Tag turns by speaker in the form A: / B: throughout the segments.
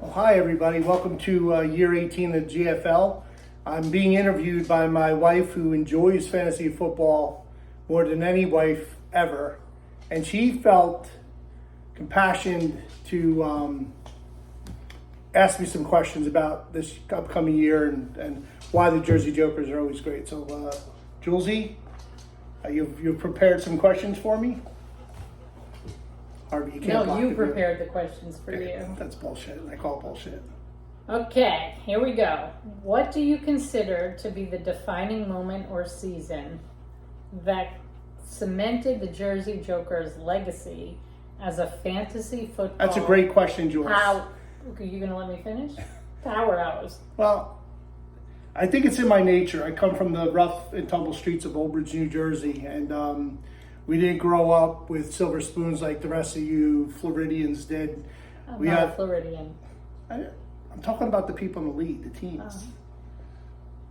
A: Well, hi, everybody. Welcome to year 18 of GFL. I'm being interviewed by my wife who enjoys fantasy football more than any wife ever. And she felt compassioned to ask me some questions about this upcoming year and why the Jersey Jokers are always great. So, Julesy, you've prepared some questions for me? Harvey, you can't block
B: you
A: the
B: prepared the questions for
A: video.
B: you.
A: That's bullshit. I call it bullshit.
B: Okay, here we go. What do you consider to be the defining moment or season that cemented the Jersey Jokers' legacy as a fantasy football?
A: That's a great question, Jules.
B: Are you going to let me finish? Power hours.
A: Well, I think it's in my nature. I come from the rough and tumble streets of Old Bridge, New Jersey, and we didn't grow up with silver spoons like the rest of you Floridians did.
B: I'm not a Floridian.
A: I'm talking about the people in the league, the teams.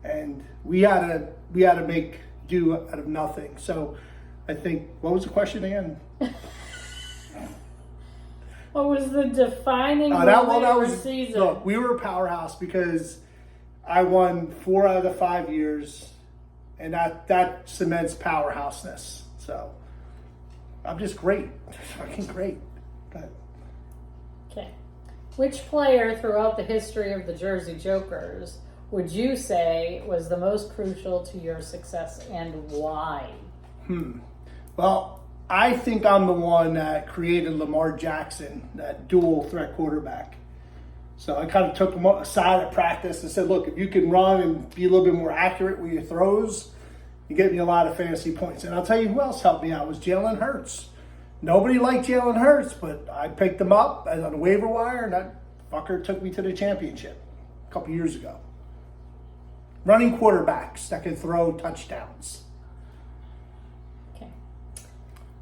A: And we had to make do out of nothing. So I think, what was the question again?
B: What was the defining moment or season?
A: Look, we were a powerhouse because I won 4 out of the 5 years, and that cements powerhouseness. So I'm just great. Fucking great. But
B: okay. Which player throughout the history of the Jersey Jokers would you say was the most crucial to your success, and why?
A: Well, I think I'm the one that created Lamar Jackson, that dual threat quarterback. So I kind of took him aside at practice and said, look, if you can run and be a little bit more accurate with your throws, you get me a lot of fantasy points. And I'll tell you who else helped me out was Jalen Hurts. Nobody liked Jalen Hurts, but I picked him up on the waiver wire, and that fucker took me to the championship a couple years ago. Running quarterbacks that can throw touchdowns.
B: Okay.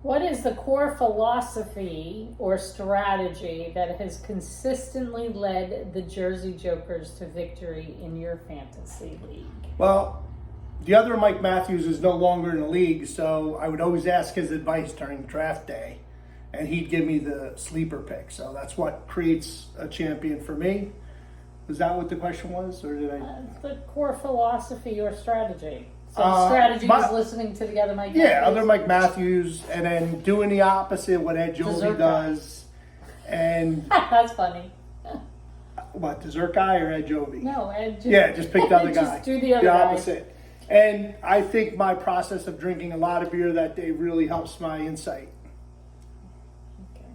B: What is the core philosophy or strategy that has consistently led the Jersey Jokers to victory in your fantasy league?
A: Well, the other Mike Matthews is no longer in the league, so I would always ask his advice during draft day, and he'd give me the sleeper pick. So that's what creates a champion for me. Was that what the question was, or did I?
B: The core philosophy or strategy. So the strategy was listening to the other Mike Matthews?
A: Yeah, other Mike Matthews, and then doing the opposite, what Ed Jovi does. And
B: that's funny.
A: What, dessert guy or Ed Jovi?
B: No, Ed Jovi.
A: Yeah, just pick the other guy.
B: Just do the other guy.
A: Opposite. And I think my process of drinking a lot of beer that day really helps my insight.
B: Okay.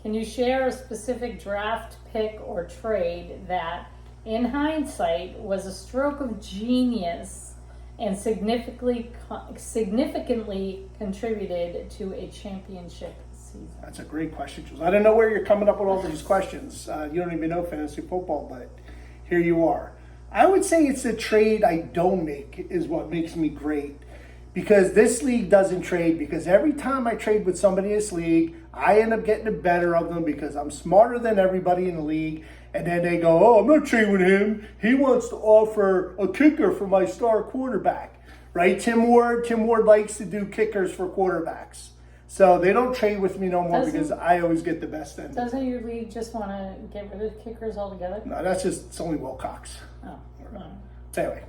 B: Can you share a specific draft pick or trade that, in hindsight, was a stroke of genius and significantly contributed to a championship season?
A: That's a great question, Jules. I don't know where you're coming up with all these questions. You don't even know fantasy football, but here you are. I would say it's a trade I don't make is what makes me great. Because this league doesn't trade, because every time I trade with somebody in this league, I end up getting the better of them because I'm smarter than everybody in the league. And then they go, oh, I'm not trading with him. He wants to offer a kicker for my star quarterback, right? Tim Ward likes to do kickers for quarterbacks. So they don't trade with me no more because I always get the best end.
B: Doesn't your league just want to get rid of kickers altogether?
A: No, it's only Wilcox.
B: Oh.
A: So anyway,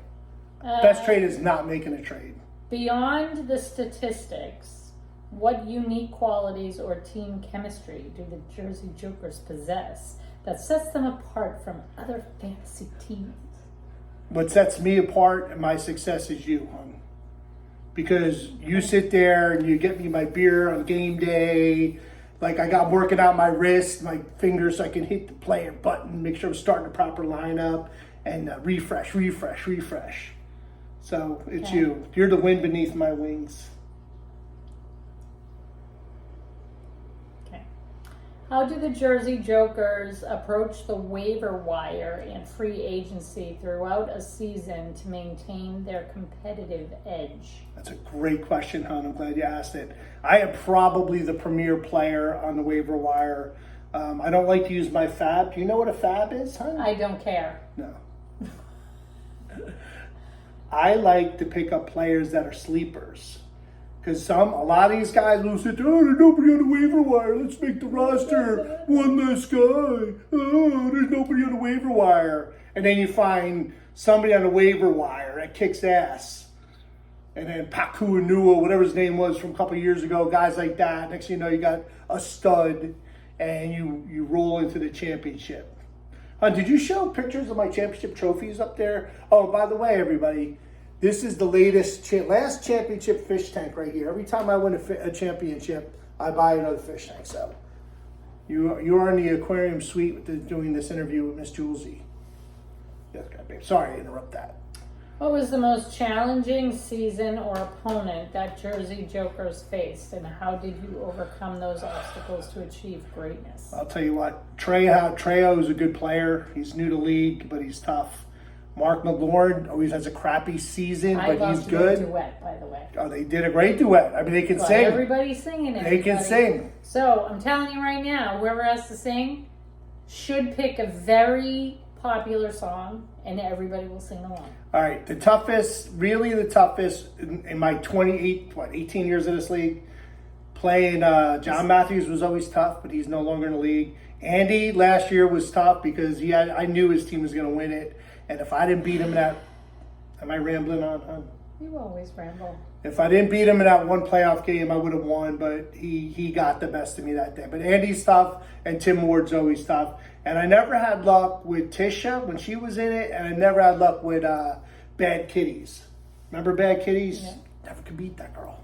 A: best trade is not making a trade.
B: Beyond the statistics, what unique qualities or team chemistry do the Jersey Jokers possess that sets them apart from other fantasy teams?
A: What sets me apart and my success is you, hon. Because you sit there and you get me my beer on game day. Like I got working out my wrist, my fingers, so I can hit the player button, make sure I'm starting the proper lineup, and refresh. So it's you. You're the wind beneath my wings.
B: Okay. How do the Jersey Jokers approach the waiver wire and free agency throughout a season to maintain their competitive edge?
A: That's a great question, hon. I'm glad you asked it. I am probably the premier player on the waiver wire. I don't like to use my fab. Do you know what a fab is, hon?
B: I don't care.
A: No. I like to pick up players that are sleepers. Because a lot of these guys will sit there, oh, there's nobody on the waiver wire. Let's make the roster one less guy. Oh, there's nobody on the waiver wire. And then you find somebody on the waiver wire that kicks ass. And then Paku Anua, whatever his name was from a couple of years ago, guys like that. Next thing you know, you got a stud, and you roll into the championship. Did you show pictures of my championship trophies up there? Oh, by the way, everybody, this is the last championship fish tank right here. Every time I win a championship, I buy another fish tank. So you're in the aquarium suite doing this interview with Miss Julesy. Yes, babe. Sorry to interrupt that.
B: What was the most challenging season or opponent that Jersey Jokers faced, and how did you overcome those obstacles to achieve greatness?
A: I'll tell you what, Trejo is a good player. He's new to league, but he's tough. Mark McLaurin always has a crappy season, but he's good.
B: Duet, by the way.
A: Oh, they did a great duet. I mean, they can sing.
B: Everybody's singing it.
A: They can sing.
B: So I'm telling you right now, whoever has to sing should pick a very popular song, and everybody will sing along.
A: All right, the toughest in my 18 years in this league, playing John Matthews was always tough, but he's no longer in the league. Andy last year was tough because I knew his team was going to win it, and if I didn't beat him in that, am I rambling on, huh?
B: You always ramble.
A: If I didn't beat him in that one playoff game, I would have won, but he got the best of me that day. But Andy's tough, and Tim Ward's always tough. And I never had luck with Tisha when she was in it, and I never had luck with Bad Kitties. Remember Bad Kitties? Yeah. Never could beat that girl.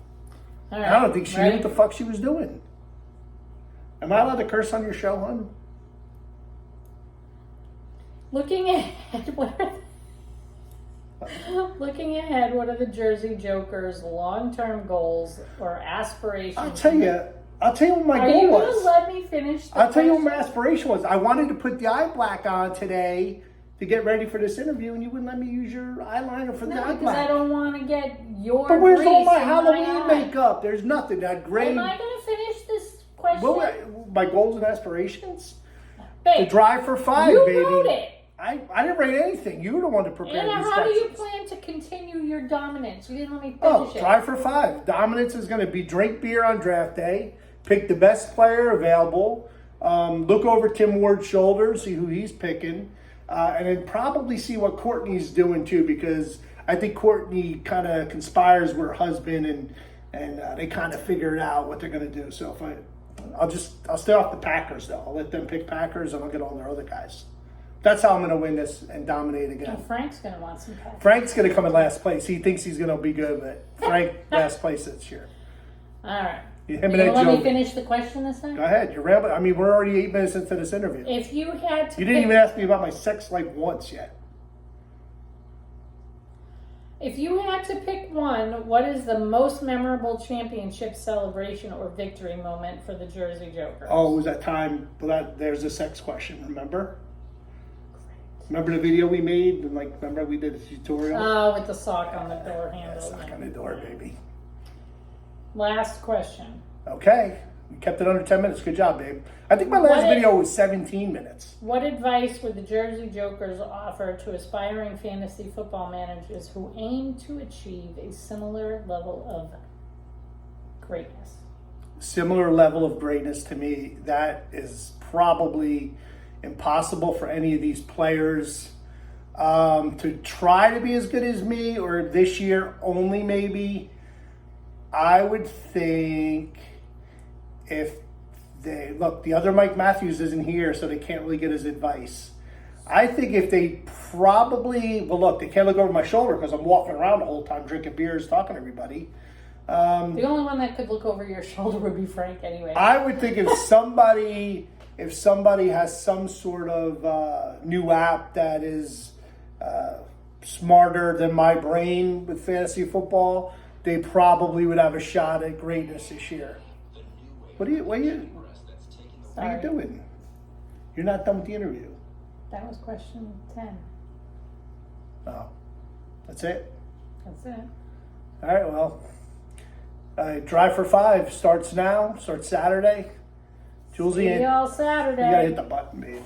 B: All right.
A: I don't think she knew what the fuck she was doing. Am I allowed to curse on your show, hon?
B: Looking ahead, what are the Jersey Jokers' long-term goals or aspirations?
A: I'll tell you what my goal was. Are you
B: going to let me finish the
A: I'll tell you what my aspiration was. I wanted to put the eye black on today to get ready for this interview, and you wouldn't let me use your eyeliner for the eye black.
B: Because I don't want to get your
A: But where's all my
B: grease in
A: Halloween
B: my
A: makeup? There's nothing. That gray.
B: Am I going to finish this question?
A: What, my goals and aspirations?
B: Babe,
A: To drive for 5,
B: you
A: baby.
B: wrote it.
A: I didn't write anything. You were the one to prepare
B: Anna,
A: these
B: how do you
A: questions.
B: plan to continue your dominance? You didn't let me
A: Oh,
B: finish it.
A: drive for 5. Dominance is going to be drink beer on draft day, pick the best player available, look over Tim Ward's shoulders, see who he's picking, and then probably see what Courtney's doing too, because I think Courtney kind of conspires with her husband, and they kind of figure it out what they're going to do. So I'll stay off the Packers though. I'll let them pick Packers, and I'll get all their other guys. That's how I'm going to win this and dominate again.
B: And Frank's going to want some Packers.
A: Frank's going to come in last place. He thinks he's going to be good, but Frank last place this year.
B: All right.
A: Him
B: You
A: and
B: going to let me
A: Joe.
B: finish the question this time?
A: Go ahead. You're rambling. I mean, we're already 8 minutes into this interview.
B: If you had to
A: You didn't even ask me about my sex life once yet.
B: If you had to pick one, what is the most memorable championship celebration or victory moment for the Jersey Jokers?
A: Oh, it was that time. Well, there's a sex question. Remember? Remember the video we made? And remember we did a tutorial?
B: Oh, with the sock on the door handle.
A: Sock on the door, baby.
B: Last question.
A: Okay. We kept it under 10 minutes. Good job, babe. I think my last video was 17 minutes.
B: What advice would the Jersey Jokers offer to aspiring fantasy football managers who aim to achieve a similar level of greatness?
A: Similar level of greatness to me. That is probably impossible for any of these players to try to be as good as me, or this year only maybe. I would think if the other Mike Matthews isn't here, so they can't really get his advice. I think if they they can't look over my shoulder because I'm walking around the whole time drinking beers, talking to everybody.
B: The only one that could look over your shoulder would be Frank anyway.
A: I would think if somebody has some sort of new app that is smarter than my brain with fantasy football, they probably would have a shot at greatness this year. What are you doing? You're not done with the interview.
B: That was question 10.
A: Oh, that's it?
B: That's it.
A: All right, well, Drive for 5 starts now, starts Saturday. Julesy,
B: See y'all Saturday.
A: you gotta hit the button, babe.